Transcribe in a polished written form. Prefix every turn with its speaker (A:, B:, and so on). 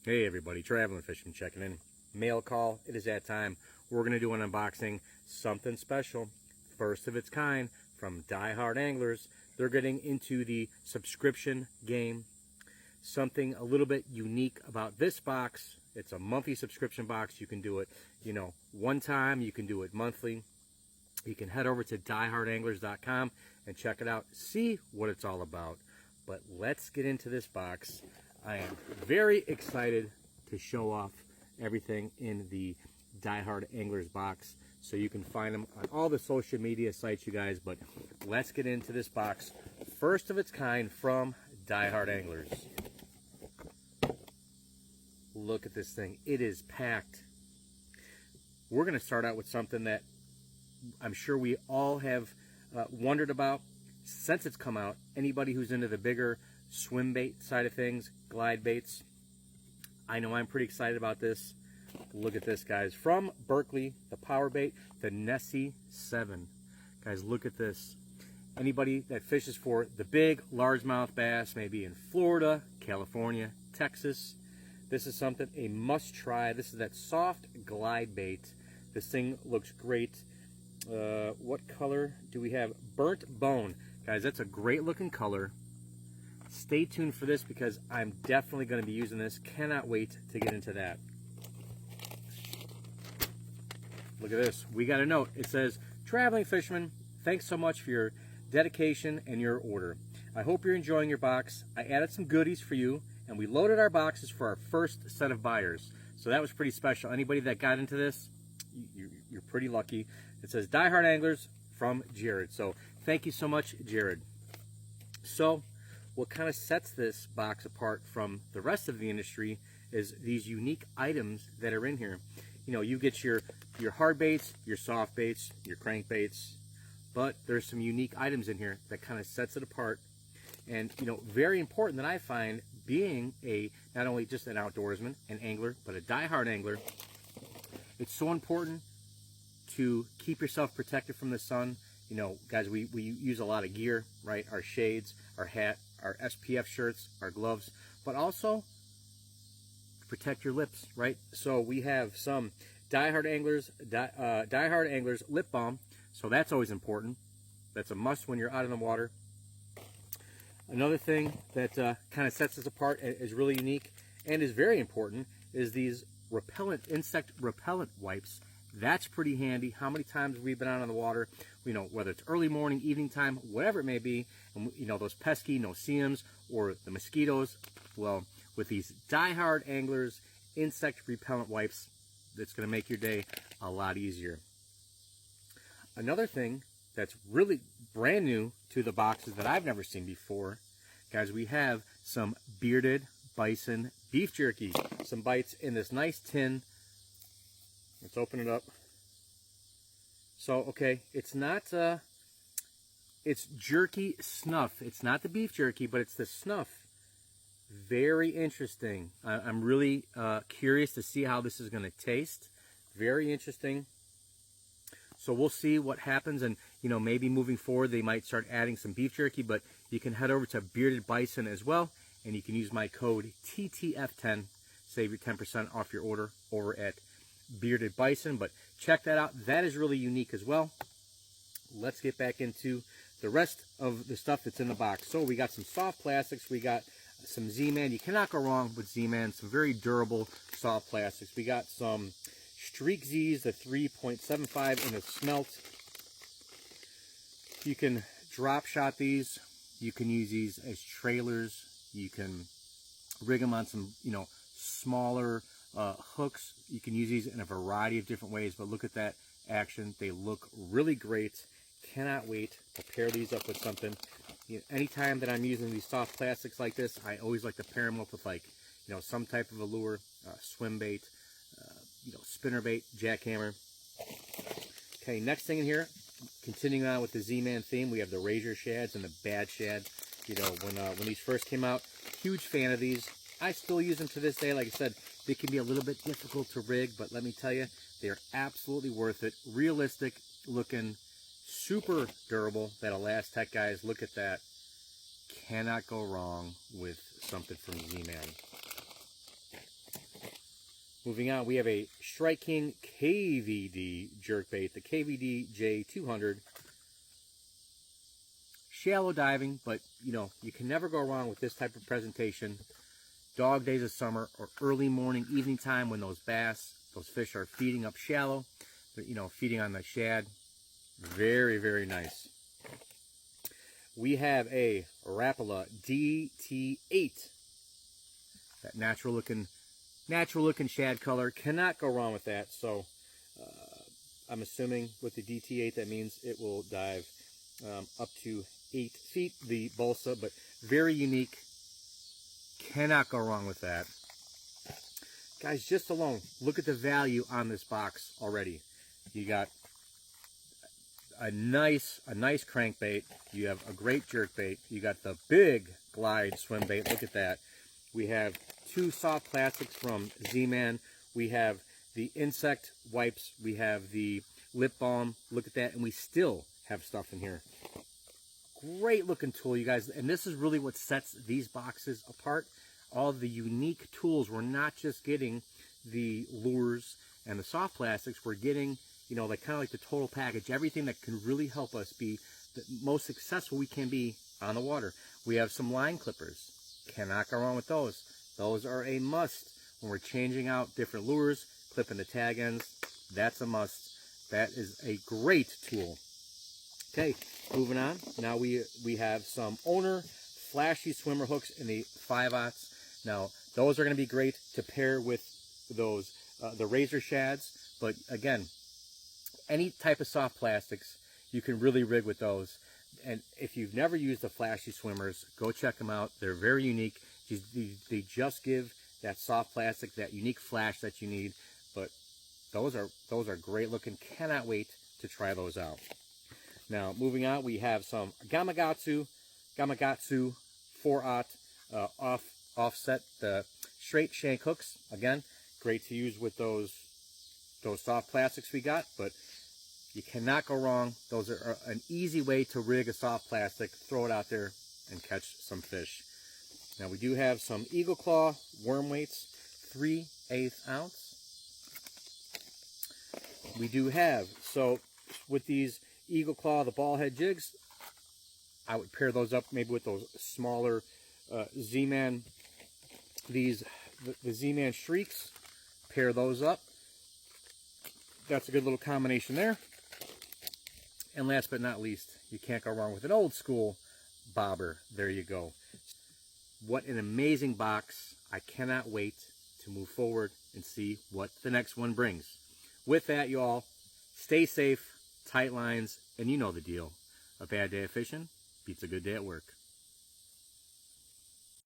A: Hey everybody, Traveling Fisherman checking in. Mail call, it is that time. We're going to do an unboxing, something special, first of its kind from Diehard Anglers. They're getting into the subscription game. Something a little bit unique about this box. It's a monthly subscription box. You can do it, one time. You can do it monthly. You can head over to diehardanglers.com and check it out. See what it's all about. But let's get into this box. I am very excited to show off everything in the Diehard Anglers box. So you can find them on all the social media sites, you guys. But let's get into this box. First of its kind from Diehard Anglers. Look at this thing. It is packed. We're going to start out with something that I'm sure we all have wondered about since it's come out. Anybody who's into the bigger swim bait side of things, glide baits, I know I'm pretty excited about this. Look at this, guys. From Berkley, the power bait, the Nessie 7. Guys, look at this. Anybody that fishes for the big largemouth bass, maybe in Florida, California, Texas, this is something, a must try. This is that soft glide bait. This thing looks great. What color do we have? Burnt bone. Guys, that's a great looking color. Stay tuned for this because I'm definitely going to be using this. Cannot wait to get into that. Look at this. We got a note. It says, "Traveling Fisherman, thanks so much for your dedication and your order. I hope you're enjoying your box. I added some goodies for you, and we loaded our boxes for our first set of buyers." So that was pretty special. Anybody that got into this, you're pretty lucky. It says Diehard Anglers from Jared. So thank you so much, Jared. So what kind of sets this box apart from the rest of the industry is these unique items that are in here. You get your hard baits, your soft baits, your crankbaits, but there's some unique items in here that kind of sets it apart. And very important that I find, being not only just an outdoorsman, an angler, but a diehard angler, it's so important to keep yourself protected from the sun. Guys, we use a lot of gear, right? Our shades, our hat, our SPF shirts, our gloves, but also protect your lips, right? So we have some Diehard Anglers lip balm. So that's always important. That's a must when you're out in the water. Another thing that kind of sets us apart and is really unique and is very important is these insect repellent wipes. That's pretty handy. How many times have we been out on the water, whether it's early morning, evening time, whatever it may be, and those pesky no-see-ums or the mosquitoes. Well, with these Diehard Anglers insect repellent wipes, it's going to make your day a lot easier. Another thing that's really brand new to the boxes that I've never seen before, guys, we have some bearded bison beef jerky. Some bites in this nice tin. Let's open it up. So, okay, it's not, it's jerky snuff. It's not the beef jerky, but it's the snuff. Very interesting. I'm really curious to see how this is going to taste. Very interesting. So we'll see what happens, and maybe moving forward they might start adding some beef jerky, but you can head over to Bearded Bison as well, and you can use my code TTF10, save your 10% off your order over at Bearded Bison. But check that out. That is really unique as well. Let's get back into the rest of the stuff that's in the box. So we got some soft plastics. We got some Z-Man. You cannot go wrong with Z-Man. Some very durable soft plastics. We got some Streak Z's, the 3.75 in the smelt. You can drop shot these. You can use these as trailers. You can rig them on some, smaller hooks. You can use these in a variety of different ways, but look at that action. They look really great. Cannot wait to pair these up with something. Anytime that I'm using these soft plastics like this, I always like to pair them up with some type of a lure, swim bait, spinner bait, jackhammer. Okay, next thing in here, continuing on with the Z-Man theme, we have the razor shads and the bad shad. When these first came out, huge fan of these. I still use them to this day. Like I said, they can be a little bit difficult to rig, but let me tell you, they're absolutely worth it. Realistic looking, super durable. That Elastec, guys, look at that. Cannot go wrong with something from Z-Man. Moving on, we have a Strike King KVD jerkbait, the KVD J200. Shallow diving, but you know, you can never go wrong with this type of presentation. Dog days of summer or early morning, evening time when those bass, those fish are feeding up shallow, you know, feeding on the shad. Very, very nice. We have a Rapala DT8. That natural looking shad color. Cannot go wrong with that. So I'm assuming with the DT8 that means it will dive up to 8 feet, the balsa, but very unique. Cannot go wrong with that. Guys, just alone, look at the value on this box already. You got a nice crankbait. You have a great jerkbait. You got the big glide swim bait. Look at that. We have 2 soft plastics from Z-Man. We have the insect wipes. We have the lip balm. Look at that. And we still have stuff in here. Great looking tool, you guys. And this is really what sets these boxes apart. All the unique tools. We're not just getting the lures and the soft plastics. We're getting, you know, like kind of like the total package. Everything that can really help us be the most successful we can be on the water. We have some line clippers. Cannot go wrong with those. Those are a must when we're changing out different lures, clipping the tag ends. That's a must. That is a great tool. Okay, moving on. Now we have some Owner flashy swimmer hooks in the 5/0. Now those are going to be great to pair with those the razor shads. But again, any type of soft plastics you can really rig with those. And if you've never used the flashy swimmers, go check them out. They're very unique. They just give that soft plastic that unique flash that you need. But those are great looking. Cannot wait to try those out. Now, moving on, we have some Gamakatsu 4/0 offset straight shank hooks. Again, great to use with those soft plastics we got, but you cannot go wrong. Those are an easy way to rig a soft plastic, throw it out there, and catch some fish. Now, we do have some Eagle Claw worm weights, 3/8 ounce. We do have, so with these Eagle Claw, the ball head jigs, I would pair those up maybe with those smaller Z-Man, the Z-Man Shrieks, pair those up. That's a good little combination there. And last but not least, you can't go wrong with an old school bobber. There you go. What an amazing box. I cannot wait to move forward and see what the next one brings. With that, you all, stay safe, tight lines, and you know the deal. A bad day of fishing beats a good day at work.